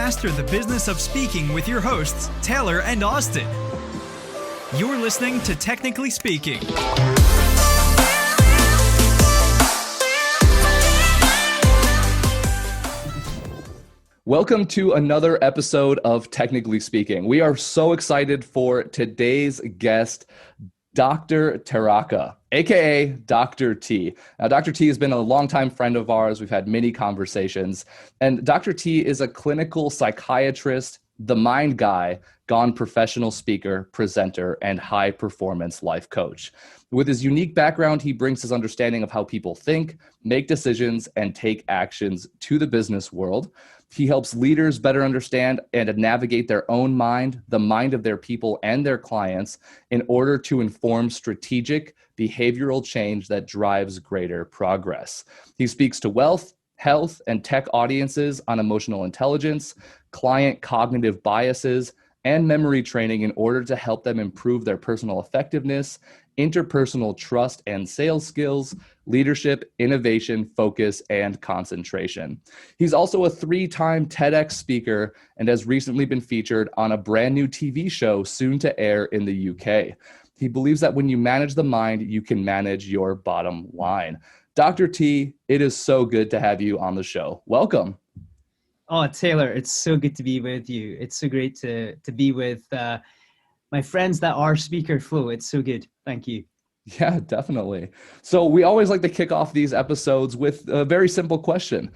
master the business of speaking with your hosts, Taylor and Austin. You're listening to Technically Speaking. Welcome to another episode of Technically Speaking. We are so excited for today's guest, Dr. Tharaka, a.k.a. Dr. T. Now, Dr. T has been a longtime friend of ours. We've had many conversations. And Dr. T is a clinical psychiatrist, the mind guy, gone professional speaker, presenter, and high-performance life coach. With his unique background, he brings his understanding of how people think, make decisions, and take actions to the business world. He helps leaders better understand and navigate their own mind, the mind of their people and their clients in order to inform strategic behavioral change that drives greater progress. He speaks to wealth, health, and tech audiences on emotional intelligence, client cognitive biases, and memory training in order to help them improve their personal effectiveness, interpersonal trust and sales skills, leadership, innovation, focus, and concentration. He's also a 3-time TEDx speaker and has recently been featured on a brand new TV show soon to air in the UK. He believes that when you manage the mind, you can manage your bottom line. Dr. T, it is so good to have you on the show. Welcome. Oh, Taylor, it's so good to be with you. It's so great to be with my friends that are Speaker Flow. It's so good. Thank you. Yeah, definitely. So we always like to kick off these episodes with a very simple question.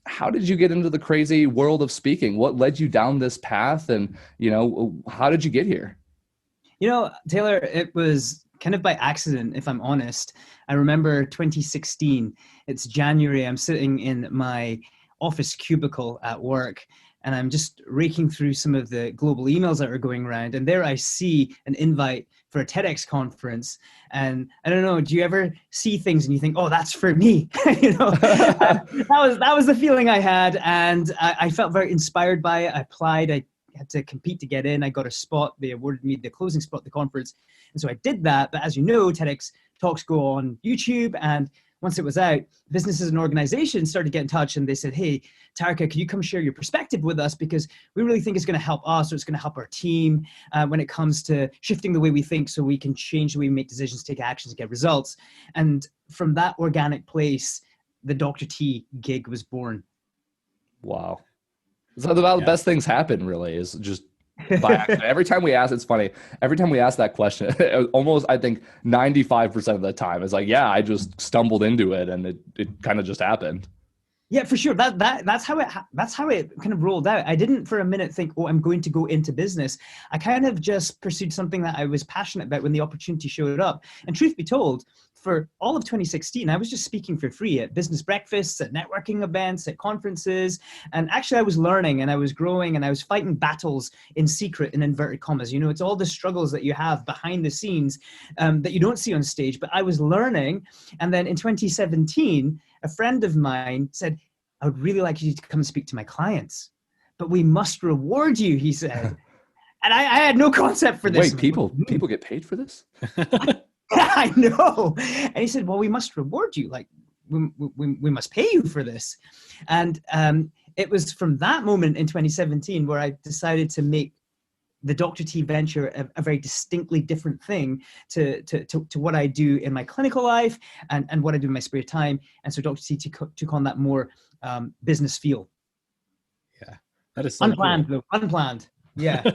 How did you get into the crazy world of speaking? What led you down this path? And, how did you get here? Taylor, it was kind of by accident, if I'm honest. I remember 2016. It's January. I'm sitting in my office cubicle at work, and I'm just raking through some of the global emails that are going around, and there I see an invite for a TEDx conference. And I don't know, do you ever see things and you think, oh, that's for me? That was the feeling I had, and I felt very inspired by it. I applied. I had to compete to get in. I got a spot. They awarded me the closing spot at the conference, and so I did that. But as you know, TEDx talks go on YouTube, and once it was out, businesses and organizations started to get in touch, and they said, hey, Tharaka, can you come share your perspective with us? Because we really think it's going to help us, or it's going to help our team when it comes to shifting the way we think so we can change the way we make decisions, take actions, get results. And from that organic place, the Dr. T gig was born. Wow. So the best things happen, really, is just by accident. Every time we ask, it's funny. Every time we ask that question, almost, I think 95% of the time is like, yeah, I just stumbled into it and it kind of just happened. Yeah, for sure. That's how it kind of rolled out. I didn't for a minute think, oh, I'm going to go into business. I kind of just pursued something that I was passionate about when the opportunity showed up. And truth be told, for all of 2016, I was just speaking for free at business breakfasts, at networking events, at conferences. And actually I was learning and I was growing and I was fighting battles in secret, in inverted commas. It's all the struggles that you have behind the scenes that you don't see on stage. But I was learning. And then in 2017, a friend of mine said, I would really like you to come speak to my clients, but we must reward you, he said. And I had no concept for this. Wait, people get paid for this? I know. And he said, well, we must reward you. Like, we must pay you for this. And it was from that moment in 2017 where I decided to make the Dr. T venture a very distinctly different thing to what I do in my clinical life and what I do in my spare time. And so Dr. T took on that more business feel. Yeah, that is so unplanned, cool. Though. Unplanned. Yeah.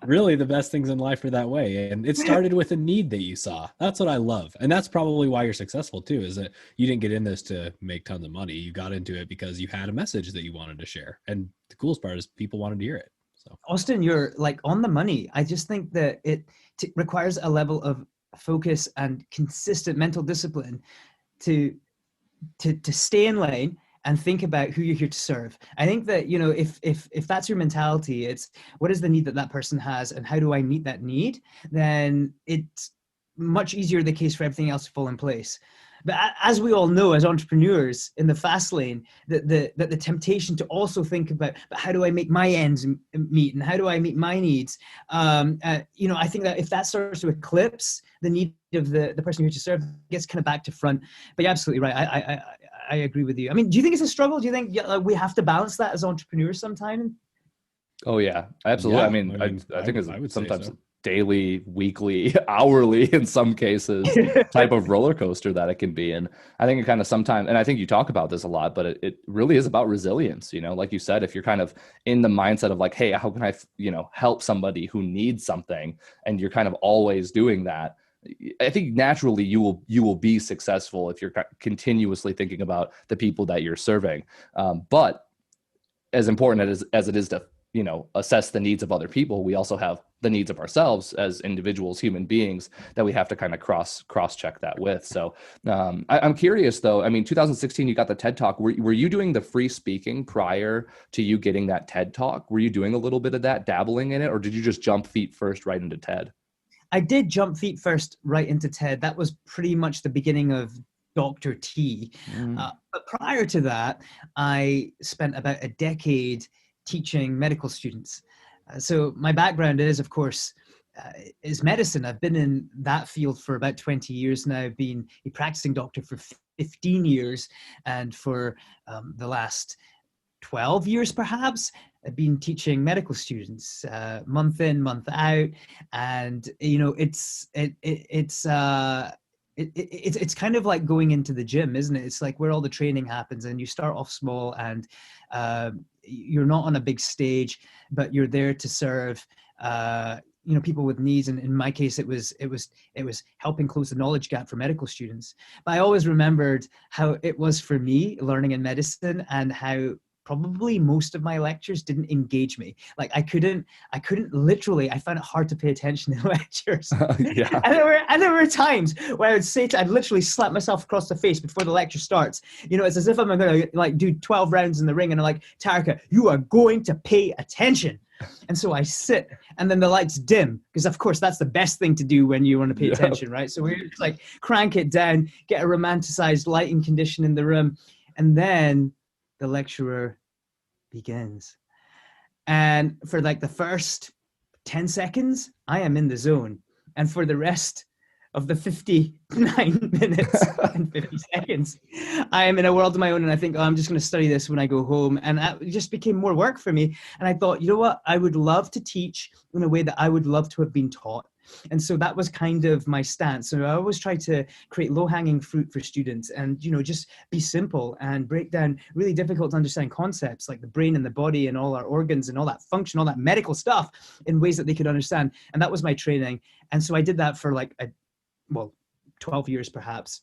Really, the best things in life are that way. And it started with a need that you saw. That's what I love. And that's probably why you're successful too, is that you didn't get in this to make tons of money. You got into it because you had a message that you wanted to share. And the coolest part is people wanted to hear it. So, Austin, you're like on the money. I just think that it requires a level of focus and consistent mental discipline to stay in lane and think about who you're here to serve. I think that, if that's your mentality, it's what is the need that person has and how do I meet that need? Then it's much easier the case for everything else to fall in place. But as we all know, as entrepreneurs in the fast lane, the temptation to also think about, but how do I make my ends meet and how do I meet my needs? I think that if that starts to eclipse the need of the person you're here to serve, it gets kind of back to front. But you're absolutely right. I agree with you. I mean, do you think it's a struggle? Do you think we have to balance that as entrepreneurs sometime? Oh yeah, absolutely. Yeah, I mean, I mean, I think I it's would say sometimes so. daily, weekly, hourly in some cases type of roller coaster that it can be. And I think it kind of sometimes, and I think you talk about this a lot, but it really is about resilience. You know, like you said, if you're kind of in the mindset of like, hey, how can I, help somebody who needs something, and you're kind of always doing that, I think naturally you will be successful if you're continuously thinking about the people that you're serving. But as important as it is to assess the needs of other people, we also have the needs of ourselves as individuals, human beings, that we have to kind of cross check that with. So I'm curious though. I mean, 2016, you got the TED Talk. Were you doing the free speaking prior to you getting that TED Talk? Were you doing a little bit of that, dabbling in it, or did you just jump feet first right into TED? I did jump feet first right into TED. That was pretty much the beginning of Dr. T. But prior to that, I spent about a decade teaching medical students. So my background is, of course, is medicine. I've been in that field for about 20 years now. I've been a practicing doctor for 15 years, and for the last 12 years perhaps, I've been teaching medical students month in, month out. And it's kind of like going into the gym, isn't it? It's like where all the training happens, and you start off small, and you're not on a big stage, but you're there to serve people with needs. And in my case, it was helping close the knowledge gap for medical students. But I always remembered how it was for me learning in medicine, and how probably most of my lectures didn't engage me. Like I couldn't literally, I found it hard to pay attention in lectures. Yeah. And there were times where I would I'd literally slap myself across the face before the lecture starts. It's as if I'm going to like do 12 rounds in the ring, and I'm like, Tharaka, you are going to pay attention. And so I sit, and then the lights dim, because of course that's the best thing to do when you want to pay attention, right? So we're just like crank it down, get a romanticized lighting condition in the room, and then the lecturer begins. And for like the first 10 seconds, I am in the zone. And for the rest of the 59 minutes and 50 seconds, I am in a world of my own. And I think, I'm just going to study this when I go home. And it just became more work for me. And I thought, you know what? I would love to teach in a way that I would love to have been taught. And so that was kind of my stance. So I always try to create low-hanging fruit for students, and just be simple and break down really difficult to understand concepts like the brain and the body and all our organs and all that function, all that medical stuff, in ways that they could understand. And that was my training. And so I did that for 12 years perhaps.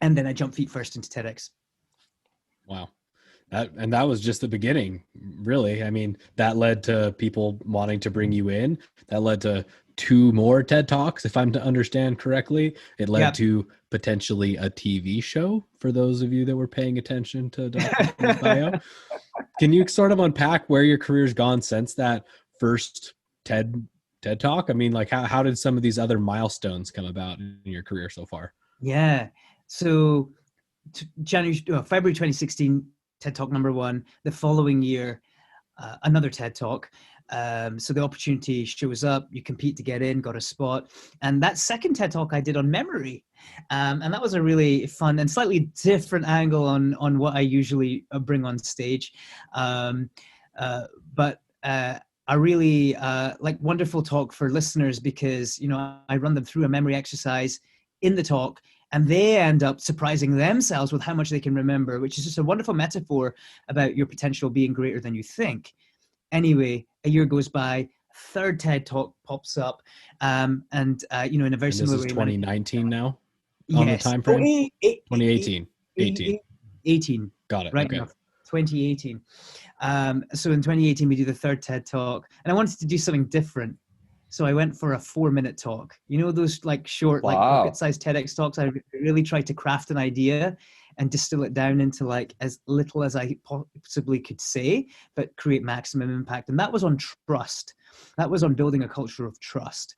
And then I jumped feet first into TEDx. Wow. That was just the beginning, really. I mean, that led to people wanting to bring you in. That led to 2 more TED Talks, if I'm to understand correctly. It led to potentially a TV show for those of you that were paying attention to Dr. T's bio. Can you sort of unpack where your career's gone since that first TED Talk? I mean, like how did some of these other milestones come about in your career so far? Yeah. So February 2016, TED Talk number 1. The following year, another TED Talk. So the opportunity shows up, you compete to get in, got a spot. And that second TED Talk I did on memory. And that was a really fun and slightly different angle on what I usually bring on stage. But a really wonderful talk for listeners, because, I run them through a memory exercise in the talk, and they end up surprising themselves with how much they can remember, which is just a wonderful metaphor about your potential being greater than you think. Anyway, a year goes by, third TED Talk pops up, in a very similar way. This is 2019 now? Yes. On the time frame? 2018. 18. Got it. Right. Okay. Enough. 2018. So in 2018, we do the third TED Talk, and I wanted to do something different. So I went for a 4-minute talk. Those like short, like pocket-sized TEDx talks. I really tried to craft an idea and distill it down into like as little as I possibly could say, but create maximum impact. And that was on trust. That was on building a culture of trust.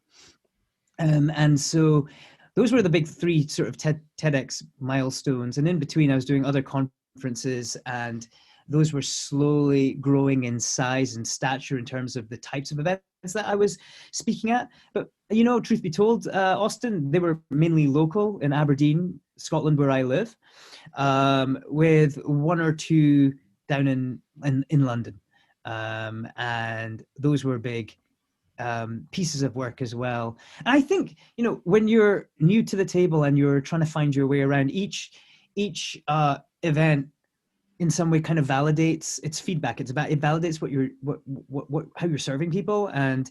And so those were the big 3 sort of TEDx milestones. And in between, I was doing other conferences, and those were slowly growing in size and stature in terms of the types of events that I was speaking at. But, truth be told, Austin, they were mainly local in Aberdeen, Scotland, where I live, with one or two down in London. And those were big pieces of work as well. And I think, when you're new to the table and you're trying to find your way around, each event in some way kind of validates its feedback. It validates how you're serving people, and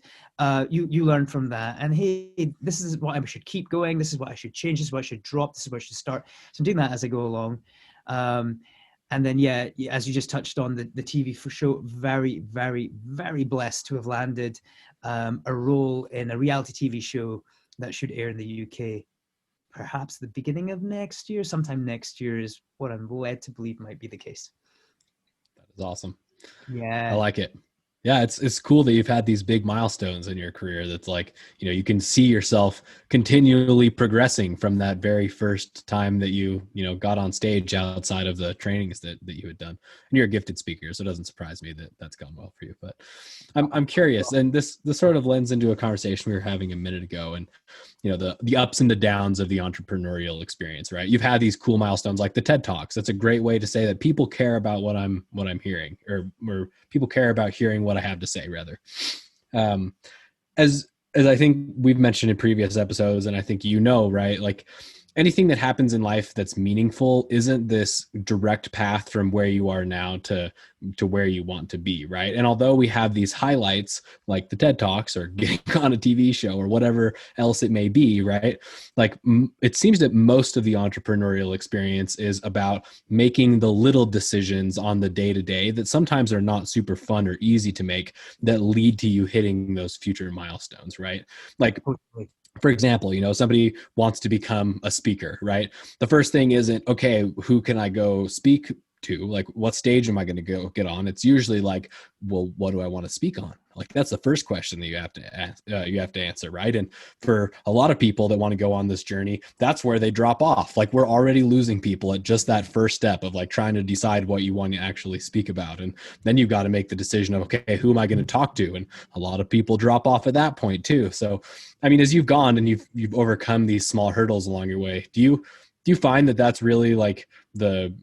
you learn from that. And hey, this is what I should keep going. This is what I should change. This is what I should drop. This is what I should start. So I'm doing that as I go along. And then, yeah, as you just touched on, the TV show, very, very, very blessed to have landed a role in a reality TV show that should air in the UK. Perhaps the beginning of next year, sometime next year is what I'm led to believe might be the case. That is awesome. Yeah. I like it. Yeah, it's cool that you've had these big milestones in your career. That's like, you can see yourself continually progressing from that very first time that you got on stage outside of the trainings that you had done. And you're a gifted speaker, so it doesn't surprise me that that's gone well for you. But I'm curious, and this sort of lends into a conversation we were having a minute ago, and the ups and the downs of the entrepreneurial experience, right? You've had these cool milestones like the TED Talks. That's a great way to say that people care about what I'm hearing, or people care about hearing what I have to say, rather. As I think we've mentioned in previous episodes, and I think right? Like, anything that happens in life that's meaningful isn't this direct path from where you are now to where you want to be, right? And although we have these highlights like the TED Talks or getting on a TV show or whatever else it may be, right? Like, it seems that most of the entrepreneurial experience is about making the little decisions on the day-to-day that sometimes are not super fun or easy to make, that lead to you hitting those future milestones, right? Like, for example, somebody wants to become a speaker, right? The first thing isn't, okay, who can I go speak to? Like, what stage am I going to go get on? It's usually like, well, what do I want to speak on? Like, that's the first question that you have to ask, you have to answer, right? And for a lot of people that want to go on this journey, that's where they drop off. Like, we're already losing people at just that first step of like trying to decide what you want to actually speak about. And then you've got to make the decision of, okay, who am I going to talk to? And a lot of people drop off at that point too. So, I mean, as you've gone and you've overcome these small hurdles along your way, do you find that that's really like the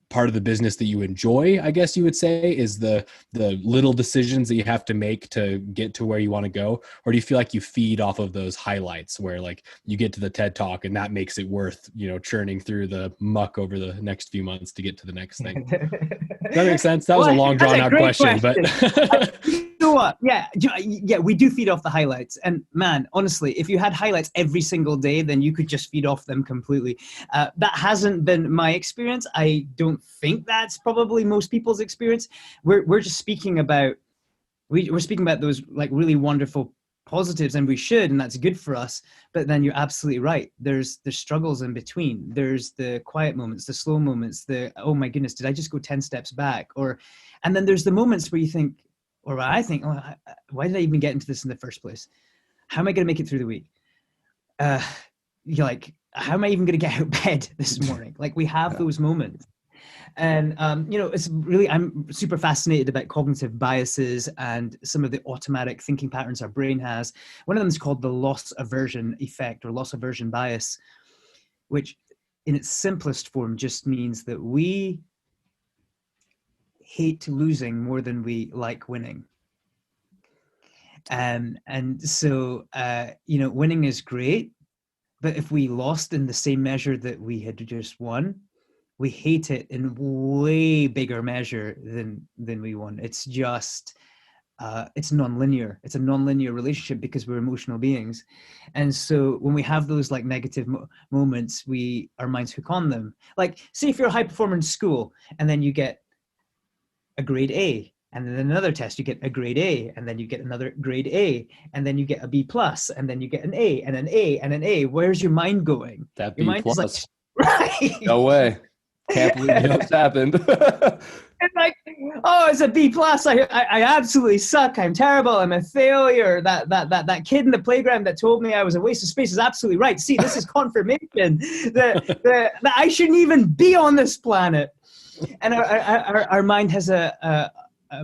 part of the business that you enjoy, I guess you would say, is the little decisions that you have to make to get to where you want to go? Or do you feel like you feed off of those highlights where like you get to the TED Talk and that makes it worth, churning through the muck over the next few months to get to the next thing? Does that make sense? That was a long drawn out question. But you know what? Yeah, we do feed off the highlights. And man, honestly, if you had highlights every single day, then you could just feed off them completely. That hasn't been my experience. I don't think that's probably most people's experience. We're just speaking about we're speaking about those like really wonderful positives, and we should, and that's good for us. But then you're absolutely right. There's struggles in between. There's the quiet moments, the slow moments, the, oh my goodness, did I just go 10 steps back? And then there's the moments where you think, or I think, oh, why did I even get into this in the first place? How am I going to make it through the week? You're like, how am I even going to get out of bed this morning? Like, we have those moments. And, it's really, I'm super fascinated about cognitive biases and some of the automatic thinking patterns our brain has. One of them is called the loss aversion effect, or loss aversion bias, which in its simplest form just means that we hate losing more than we like winning. And so, winning is great, but if we lost in the same measure that we had just won, we hate it in way bigger measure than we won. It's just, it's nonlinear. It's a nonlinear relationship because we're emotional beings. And so when we have those like negative moments, our minds hook on them. Like, say if you're a high performer in school and then you get a grade A, and then another test, you get a grade A, and then you get another grade A, and then you get a B plus, and then you get an A, and an A, and an A. Where's your mind going? That your B mind plus. is like, right? No way. Can't believe this happened. It's like, oh, it's a B plus. I absolutely suck. I'm terrible. I'm a failure. That kid in the playground that told me I was a waste of space is absolutely right. See, this is confirmation that I shouldn't even be on this planet. And our mind has a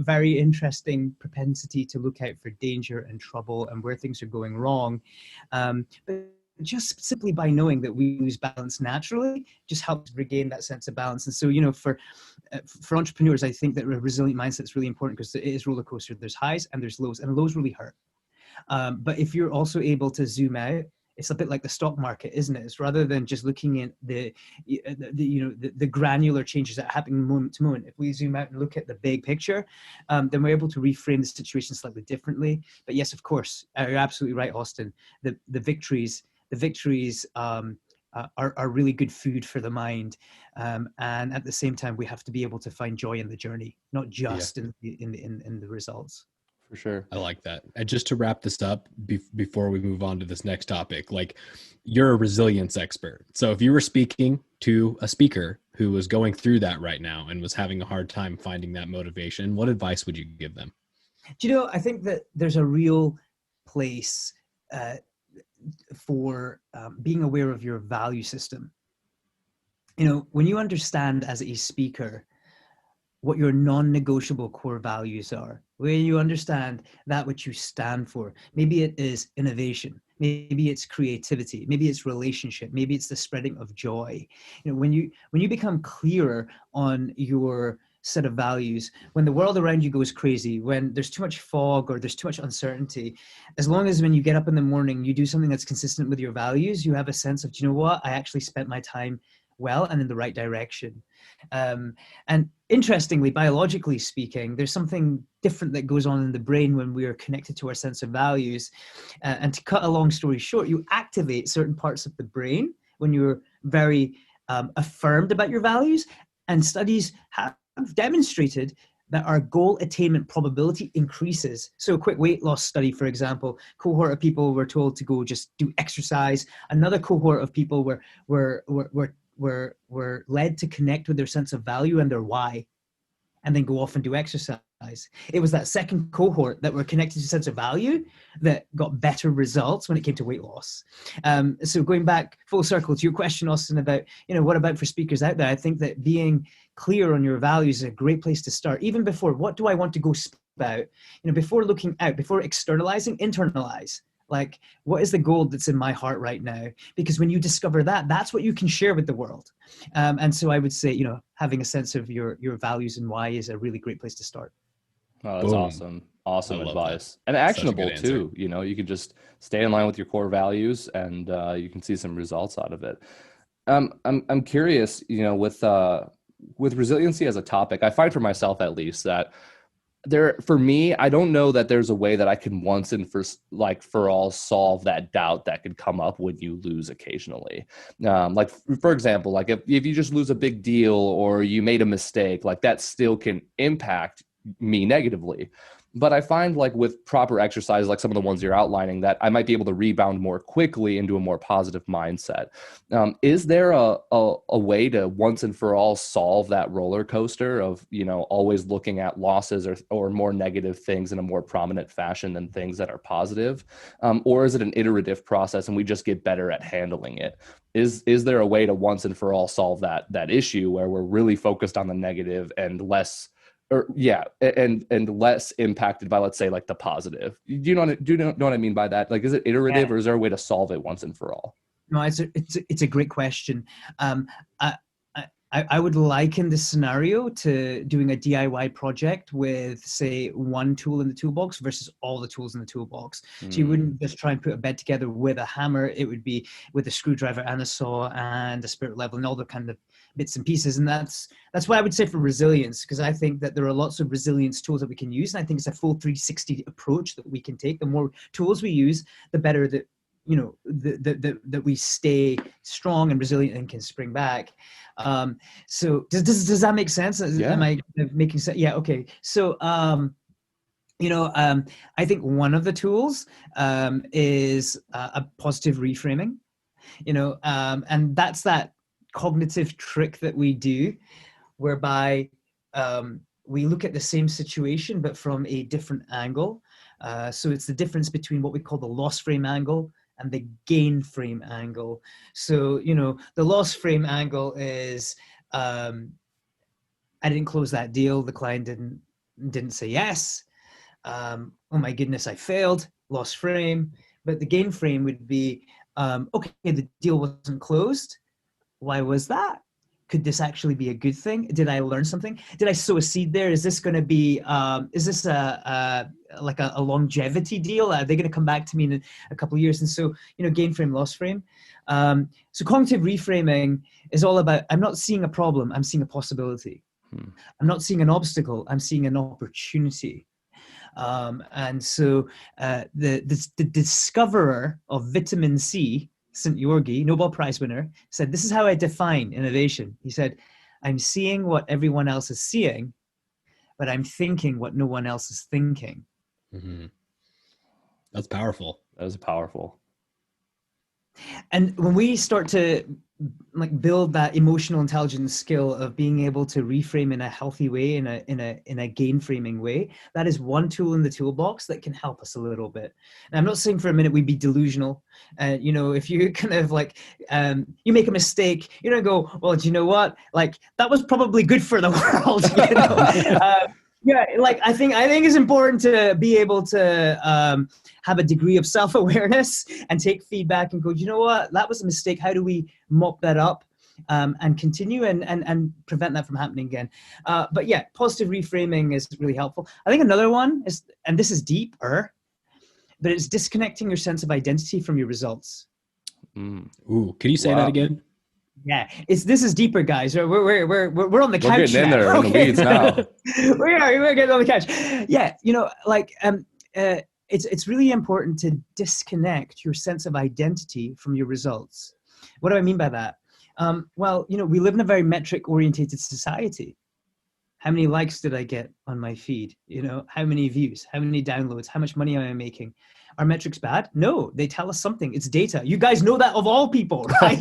very interesting propensity to look out for danger and trouble and where things are going wrong. But just simply by knowing that we lose balance naturally just helps regain that sense of balance. And so, for entrepreneurs, I think that a resilient mindset is really important because it is roller coaster. There's highs and there's lows, and lows really hurt. But if you're also able to zoom out, it's a bit like the stock market, isn't it? It's rather than just looking at the granular changes that are happening moment to moment. If we zoom out and look at the big picture, then we're able to reframe the situation slightly differently. But yes, of course, you're absolutely right, Austin. The victories are really good food for the mind, and at the same time, we have to be able to find joy in the journey, not just in the results. For sure. I like that. And just to wrap this up before we move on to this next topic, like, you're a resilience expert. So if you were speaking to a speaker who was going through that right now and was having a hard time finding that motivation, what advice would you give them? I think that there's a real place for being aware of your value system. When you understand as a speaker what your non-negotiable core values are, where you understand that which you stand for. Maybe it is innovation, maybe it's creativity, maybe it's relationship, maybe it's the spreading of joy. When you become clearer on your set of values, when the world around you goes crazy, when there's too much fog or there's too much uncertainty, as long as when you get up in the morning, you do something that's consistent with your values, you have a sense of, I actually spent my time well and in the right direction. And interestingly, biologically speaking, there's something different that goes on in the brain when we are connected to our sense of values. And to cut a long story short, you activate certain parts of the brain when you're very affirmed about your values. And studies have demonstrated that our goal attainment probability increases. So a quick weight loss study, for example, cohort of people were told to go just do exercise. Another cohort of people were led to connect with their sense of value and their why, and then go off and do exercise. It was that second cohort that were connected to sense of value that got better results when it came to weight loss. So going back full circle to your question, Austin, about, what about for speakers out there? I think that being clear on your values is a great place to start. Even before, what do I want to go speak about? Before looking out, before externalizing, internalize. Like, what is the goal that's in my heart right now? Because when you discover that, that's what you can share with the world. And so I would say, having a sense of your values and why is a really great place to start. Oh, that's awesome. Awesome advice. And actionable too. You can just stay in line with your core values and you can see some results out of it. I'm curious, with resiliency as a topic, I find for myself at least that for me, I don't know that there's a way that I can once and for all solve that doubt that could come up when you lose occasionally. Like, for example, like if you just lose a big deal or you made a mistake, like that still can impact me negatively. But I find like with proper exercise, like some of the ones you're outlining, that I might be able to rebound more quickly into a more positive mindset. Is there a way to once and for all solve that roller coaster of, always looking at losses or more negative things in a more prominent fashion than things that are positive? Or is it an iterative process and we just get better at handling it? Is there a way to once and for all solve that issue where we're really focused on the negative and less and less impacted by, let's say, like the positive? Do you know what I mean by that? Like, is it iterative or is there a way to solve it once and for all? No, it's a great question. I would liken this scenario to doing a DIY project with, say, one tool in the toolbox versus all the tools in the toolbox. So you wouldn't just try and put a bed together with a hammer. It would be with a screwdriver and a saw and a spirit level and all the kind of bits and pieces. And that's what I would say for resilience, because I think that there are lots of resilience tools that we can use. And I think it's a full 360 approach that we can take. The more tools we use, the better that that we stay strong and resilient and can spring back. So does that make sense? Yeah. Am I making sense? Yeah. Okay. So I think one of the tools is a positive reframing. And that's that cognitive trick that we do, whereby we look at the same situation but from a different angle. So it's the difference between what we call the loss frame angle and the gain frame angle. So, the loss frame angle is, I didn't close that deal. The client didn't say yes. Oh my goodness, I failed. Loss frame. But the gain frame would be, Okay, the deal wasn't closed. Why was that? Could this actually be a good thing? Did I learn something? Did I sow a seed there? Is this going to be, is this like a longevity deal? Are they going to come back to me in a couple of years? And so, gain frame, loss frame. So cognitive reframing is all about, I'm not seeing a problem, I'm seeing a possibility. I'm not seeing an obstacle, I'm seeing an opportunity. And so the discoverer of vitamin C, St. Georgi, Nobel Prize winner, said, this is how I define innovation. He said, I'm seeing what everyone else is seeing, but I'm thinking what no one else is thinking. Mm-hmm. That's powerful. That was powerful. And when we start to build that emotional intelligence skill of being able to reframe in a healthy way, in a gain framing way, that is one tool in the toolbox that can help us a little bit. And I'm not saying for a minute we'd be delusional. If you kind of you make a mistake, you don't go, well, do you know what? That was probably good for the world. Yeah, I think it's important to be able to have a degree of self-awareness and take feedback and go, you know what, that was a mistake. How do we mop that up and continue and prevent that from happening again? But yeah, positive reframing is really helpful. I think another one is, and this is deeper, but it's disconnecting your sense of identity from your results. Ooh, can you say that again? Yeah, this is deeper, guys. We're on the couch. We're getting in now. there in the weeds now. we're getting on the couch. Yeah, it's really important to disconnect your sense of identity from your results. What do I mean by that? We live in a very metric-orientated society. How many likes did I get on my feed? How many views? How many downloads? How much money am I making? Are metrics bad? No, they tell us something. It's data. You guys know that of all people, right?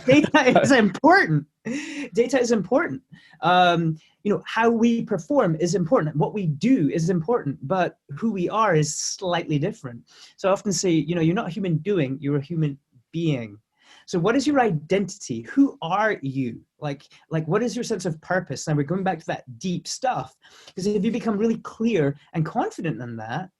Data is important. Data is important. How we perform is important. What we do is important, but who we are is slightly different. So I often say, you're not a human doing, you're a human being. So what is your identity? Who are you? What is your sense of purpose? Now we're going back to that deep stuff, because if you become really clear and confident in that,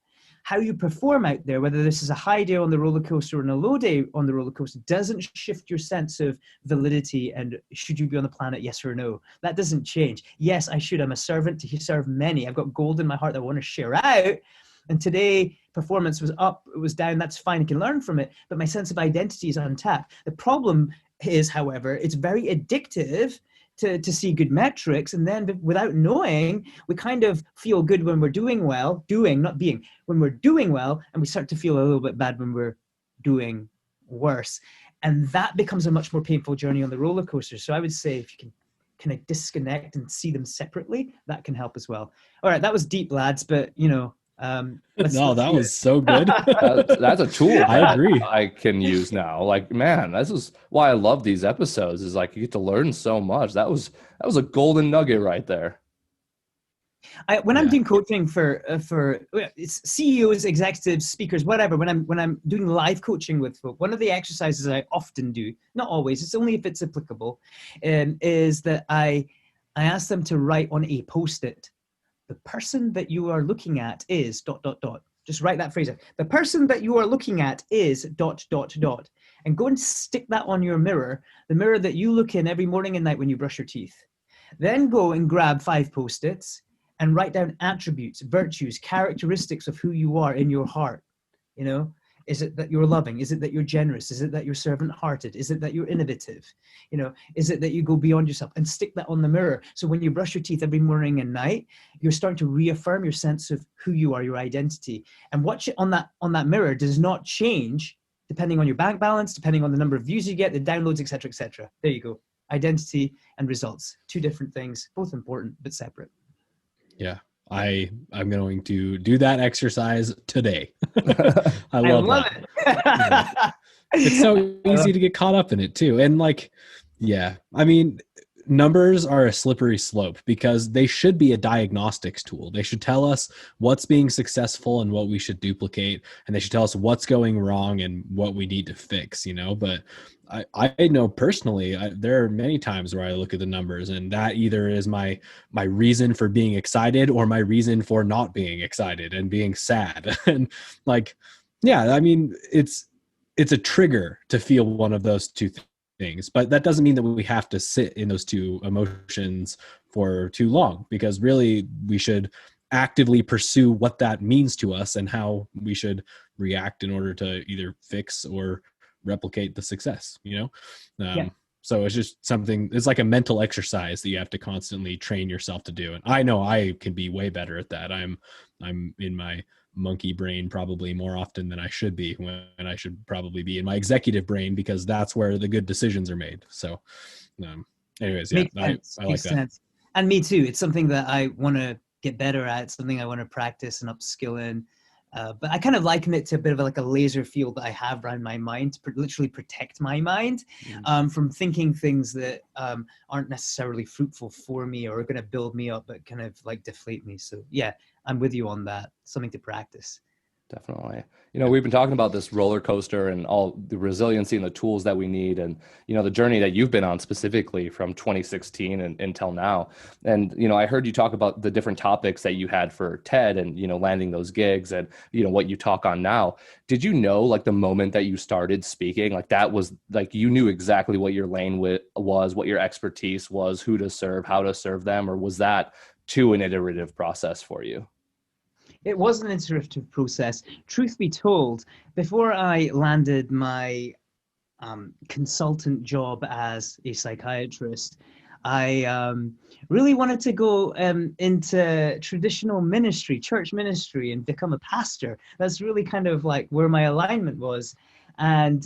how you perform out there, whether this is a high day on the roller coaster or a low day on the roller coaster, doesn't shift your sense of validity and should you be on the planet, yes or no. That doesn't change. Yes, I should. I'm a servant to serve many. I've got gold in my heart that I want to share out. And today, performance was up, it was down. That's fine. I can learn from it. But my sense of identity is untapped. The problem is, however, it's very addictive to see good metrics, and then without knowing, we kind of feel good when we're doing well, not being, when we're doing well, and we start to feel a little bit bad when we're doing worse. And that becomes a much more painful journey on the roller coaster. So I would say if you can kind of disconnect and see them separately, that can help as well. All right, that was deep, lads, but that was so good. That's a tool I agree. I can use now. Man, this is why I love these episodes, is you get to learn so much. That was a golden nugget right there. When I'm doing coaching for it's CEOs, executives, speakers, whatever, when I'm doing live coaching with folk, one of the exercises I often do, not always, it's only if it's applicable, is that I ask them to write on a Post-it, the person that you are looking at is ... Just write that phrase out. The person that you are looking at is ... And go and stick that on your mirror, the mirror that you look in every morning and night when you brush your teeth. Then go and grab 5 Post-its and write down attributes, virtues, characteristics of who you are in your heart. Is it that you're loving? Is it that you're generous? Is it that you're servant-hearted? Is it that you're innovative? Is it that you go beyond yourself? And stick that on the mirror. So when you brush your teeth every morning and night, you're starting to reaffirm your sense of who you are, your identity. And what on that mirror does not change depending on your bank balance, depending on the number of views you get, the downloads, et cetera, et cetera. There you go. Identity and results. 2 different things, both important but separate. Yeah. I'm going to do that exercise today. I love it. Yeah. It's so easy to get caught up in it too. And numbers are a slippery slope because they should be a diagnostics tool. They should tell us what's being successful and what we should duplicate. And they should tell us what's going wrong and what we need to fix, but I know personally, there are many times where I look at the numbers and that either is my reason for being excited or my reason for not being excited and being sad. And it's a trigger to feel one of those two things, but that doesn't mean that we have to sit in those two emotions for too long, because really we should actively pursue what that means to us and how we should react in order to either fix or replicate the success, Yeah. So it's just something, it's like a mental exercise that you have to constantly train yourself to do. And I know I can be way better at that. I'm in my monkey brain probably more often than I should be, when I should probably be in my executive brain, because that's where the good decisions are made. So anyways, yeah, Makes sense. I like Makes that. sense. And me too. It's something that I want to get better at. It's something I want to practice and upskill in. But I kind of liken it to a bit of like a laser field that I have around my mind to literally protect my mind from thinking things that aren't necessarily fruitful for me or are going to build me up, but kind of like deflate me. So yeah, I'm with you on that. Something to practice. Definitely. We've been talking about this roller coaster and all the resiliency and the tools that we need, and, the journey that you've been on specifically from 2016 and until now. And, I heard you talk about the different topics that you had for TED and, landing those gigs and, what you talk on now. Did you know, like, the moment that you started speaking, like, that was like, you knew exactly what your lane was, what your expertise was, who to serve, how to serve them, or was that too an iterative process for you? It was an iterative process. Truth be told, before I landed my consultant job as a psychiatrist, I really wanted to go into traditional ministry, church ministry, and become a pastor. That's really kind of like where my alignment was. And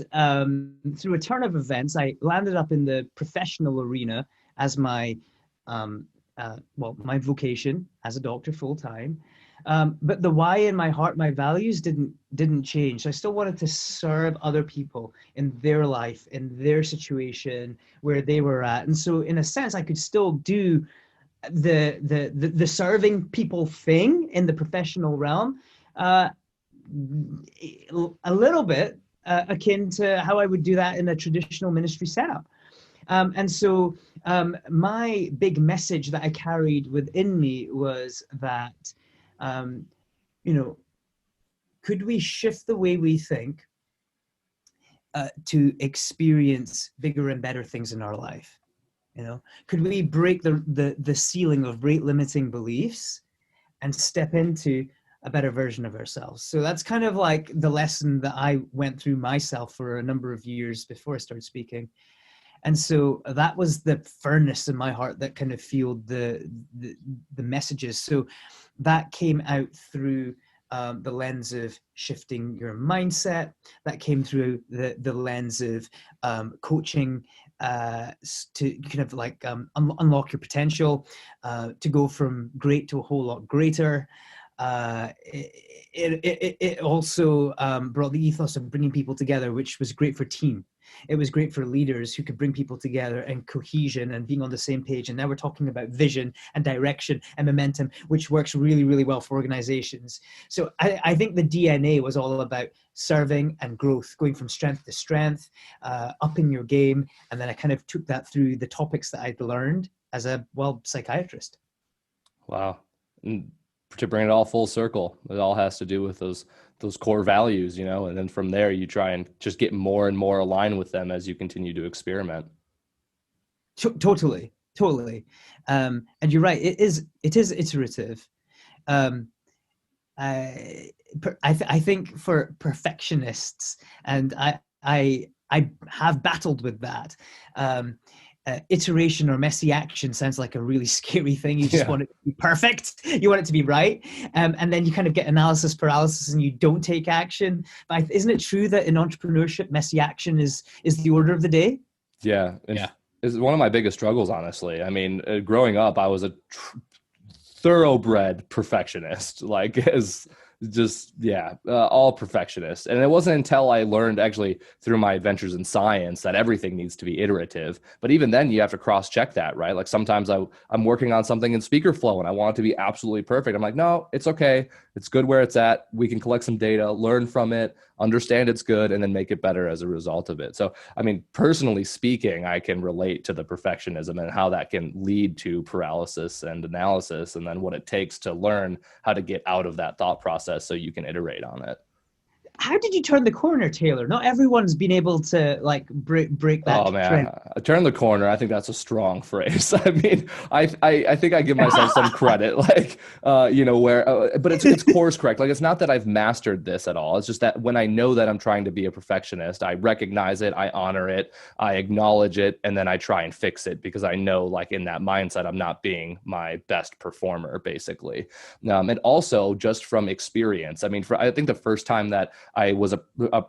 through a turn of events, I landed up in the professional arena as my my vocation as a doctor full time. But the why in my heart, my values didn't change. So I still wanted to serve other people in their life, in their situation, where they were at. And so in a sense, I could still do the serving people thing in the professional realm, a little bit akin to how I would do that in a traditional ministry setup. And so my big message that I carried within me was that, could we shift the way we think to experience bigger and better things in our life? Could we break the ceiling of rate limiting beliefs and step into a better version of ourselves? So that's kind of like the lesson that I went through myself for a number of years before I started speaking. And so that was the furnace in my heart that kind of fueled the messages. So that came out through the lens of shifting your mindset. That came through the lens of coaching to kind of like unlock your potential, to go from great to a whole lot greater. It also brought the ethos of bringing people together, which was great for team. It was great for leaders who could bring people together and cohesion and being on the same page. And now we're talking about vision and direction and momentum, which works really, really well for organizations. So I think the DNA was all about serving and growth, going from strength to strength, upping your game. And then I kind of took that through the topics that I'd learned as a psychiatrist. Wow. And to bring it all full circle, it all has to do with those core values, and then from there you try and just get more and more aligned with them as you continue to experiment. Totally. And you're right. It is iterative. I think for perfectionists, and I have battled with that. Iteration or messy action sounds like a really scary thing. You just want it to be perfect. You want it to be right. And then you kind of get analysis paralysis and you don't take action. But isn't it true that in entrepreneurship, messy action is the order of the day? Yeah. It's one of my biggest struggles, honestly. I mean, growing up, I was a thoroughbred perfectionist, all perfectionist. And it wasn't until I learned actually through my adventures in science that everything needs to be iterative. But even then you have to cross check that, right? Like sometimes I'm working on something in speaker flow and I want it to be absolutely perfect. I'm like, no, it's okay. It's good where it's at. We can collect some data, learn from it, understand it's good, and then make it better as a result of it. So, I mean, personally speaking, I can relate to the perfectionism and how that can lead to paralysis and analysis, and then what it takes to learn how to get out of that thought process so you can iterate on it. How did you turn the corner, Taylor? Not everyone's been able to like break that Oh trend. man, turn the corner. I think that's a strong phrase. I mean, I think I give myself some credit, like but it's course correct. Like it's not that I've mastered this at all. It's just that when I know that I'm trying to be a perfectionist, I recognize it, I honor it, I acknowledge it, and then I try and fix it because I know, like in that mindset, I'm not being my best performer, basically. And also just from experience. I mean, I think the first time that I was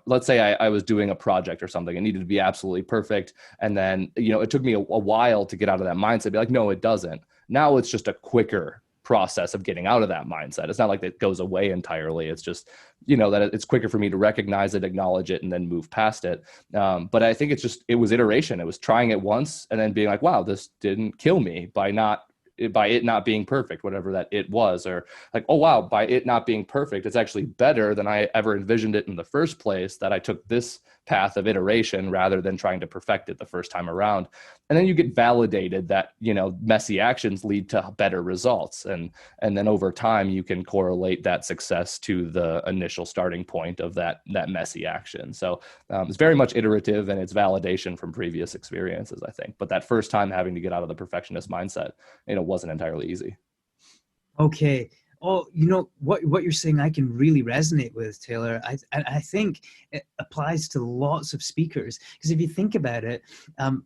let's say I was doing a project or something, it needed to be absolutely perfect. And then, it took me a while to get out of that mindset, be like, no, it doesn't. Now it's just a quicker process of getting out of that mindset. It's not like it goes away entirely. It's just, that it's quicker for me to recognize it, acknowledge it, and then move past it. But I think it was iteration. It was trying it once and then being like, wow, this didn't kill me by it not being perfect, whatever that it was, or like, oh, wow, by it not being perfect, it's actually better than I ever envisioned it in the first place, that I took this path of iteration rather than trying to perfect it the first time around. And then you get validated that, messy actions lead to better results. And then over time, you can correlate that success to the initial starting point of that messy action. So it's very much iterative, and it's validation from previous experiences, I think. But that first time having to get out of the perfectionist mindset, wasn't entirely easy. Okay. Oh, what you're saying, I can really resonate with, Taylor. I think it applies to lots of speakers, because if you think about it,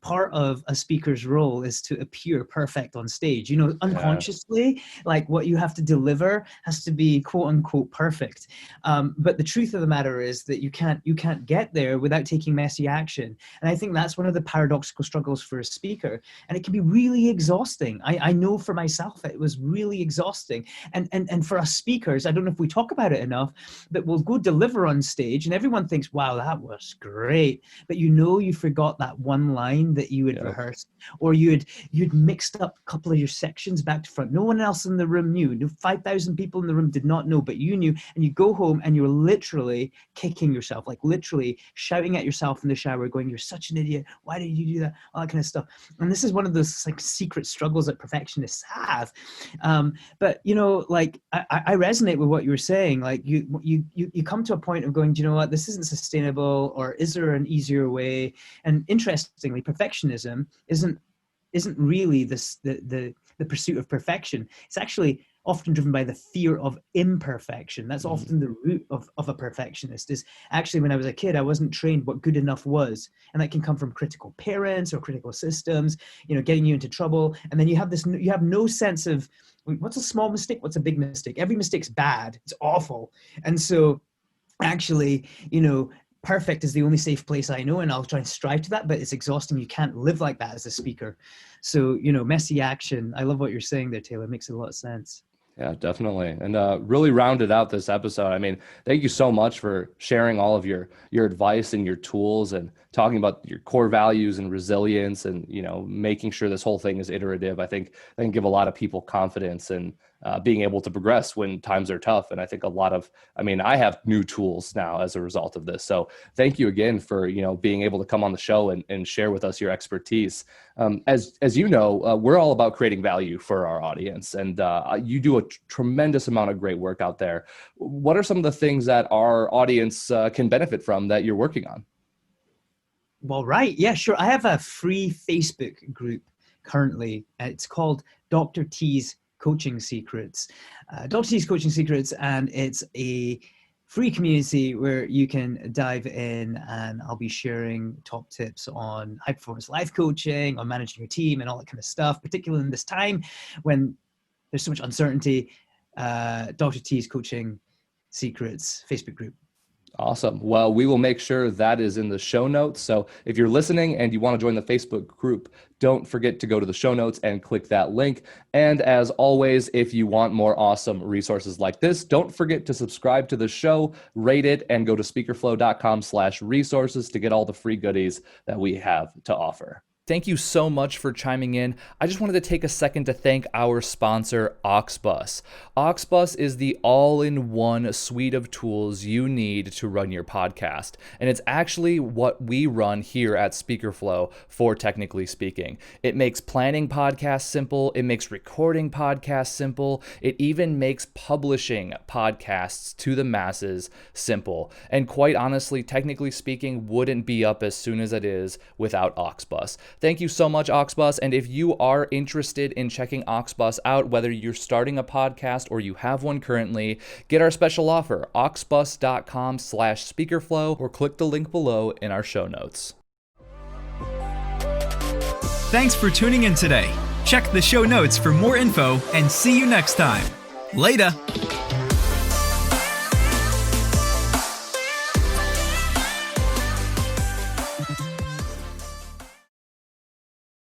part of a speaker's role is to appear perfect on stage. Unconsciously, like what you have to deliver has to be quote unquote perfect. But the truth of the matter is that you can't get there without taking messy action. And I think that's one of the paradoxical struggles for a speaker, and it can be really exhausting. I know for myself it was really exhausting, and for us speakers, I don't know if we talk about it enough, but we'll go deliver on stage and everyone thinks, wow, that was great. But you forgot that one line that you had rehearsed, or you'd mixed up a couple of your sections back to front. No one else in the room knew. 5,000 people in the room did not know, but you knew. And you go home and you're literally kicking yourself, like literally shouting at yourself in the shower, going, you're such an idiot. Why did you do that? All that kind of stuff. And this is one of those like secret struggles that perfectionists have. But I resonate with what you were saying. Like you come to a point of going, do you know what, this isn't sustainable, or is there an easier way? And interestingly, perfectionism isn't really the pursuit of perfection. It's actually often driven by the fear of imperfection. That's often the root of a perfectionist. Is actually, when I was a kid, I wasn't trained what good enough was. And that can come from critical parents or critical systems, getting you into trouble. And then you have no sense of what's a small mistake, what's a big mistake. Every mistake's bad, it's awful. And so actually, perfect is the only safe place I know, and I'll try and strive to that, but it's exhausting. You can't live like that as a speaker. So, messy action. I love what you're saying there, Taylor. It makes a lot of sense. Yeah, definitely. And really rounded out this episode. I mean, thank you so much for sharing all of your advice and your tools, and talking about your core values and resilience, and, making sure this whole thing is iterative. I think that can give a lot of people confidence and being able to progress when times are tough. And I think I have new tools now as a result of this. So thank you again for, being able to come on the show and share with us your expertise. As you know, we're all about creating value for our audience, and you do a tremendous amount of great work out there. What are some of the things that our audience can benefit from that you're working on? Well, right. Yeah, sure. I have a free Facebook group currently. It's called Dr. T's Coaching Secrets. Dr. T's Coaching Secrets, and it's a free community where you can dive in, and I'll be sharing top tips on high performance life coaching, on managing your team and all that kind of stuff, particularly in this time when there's so much uncertainty. Dr. T's Coaching Secrets Facebook group. Awesome. Well, we will make sure that is in the show notes. So if you're listening and you want to join the Facebook group, don't forget to go to the show notes and click that link. And as always, if you want more awesome resources like this, don't forget to subscribe to the show, rate it, and go to speakerflow.com/resources to get all the free goodies that we have to offer. Thank you so much for chiming in. I just wanted to take a second to thank our sponsor, Auxbus. Auxbus is the all-in-one suite of tools you need to run your podcast. And it's actually what we run here at SpeakerFlow for Technically Speaking. It makes planning podcasts simple. It makes recording podcasts simple. It even makes publishing podcasts to the masses simple. And quite honestly, Technically Speaking wouldn't be up as soon as it is without Auxbus. Thank you so much, Auxbus. And if you are interested in checking Auxbus out, whether you're starting a podcast or you have one currently, get our special offer, auxbus.com/speakerflow, or click the link below in our show notes. Thanks for tuning in today. Check the show notes for more info and see you next time. Later.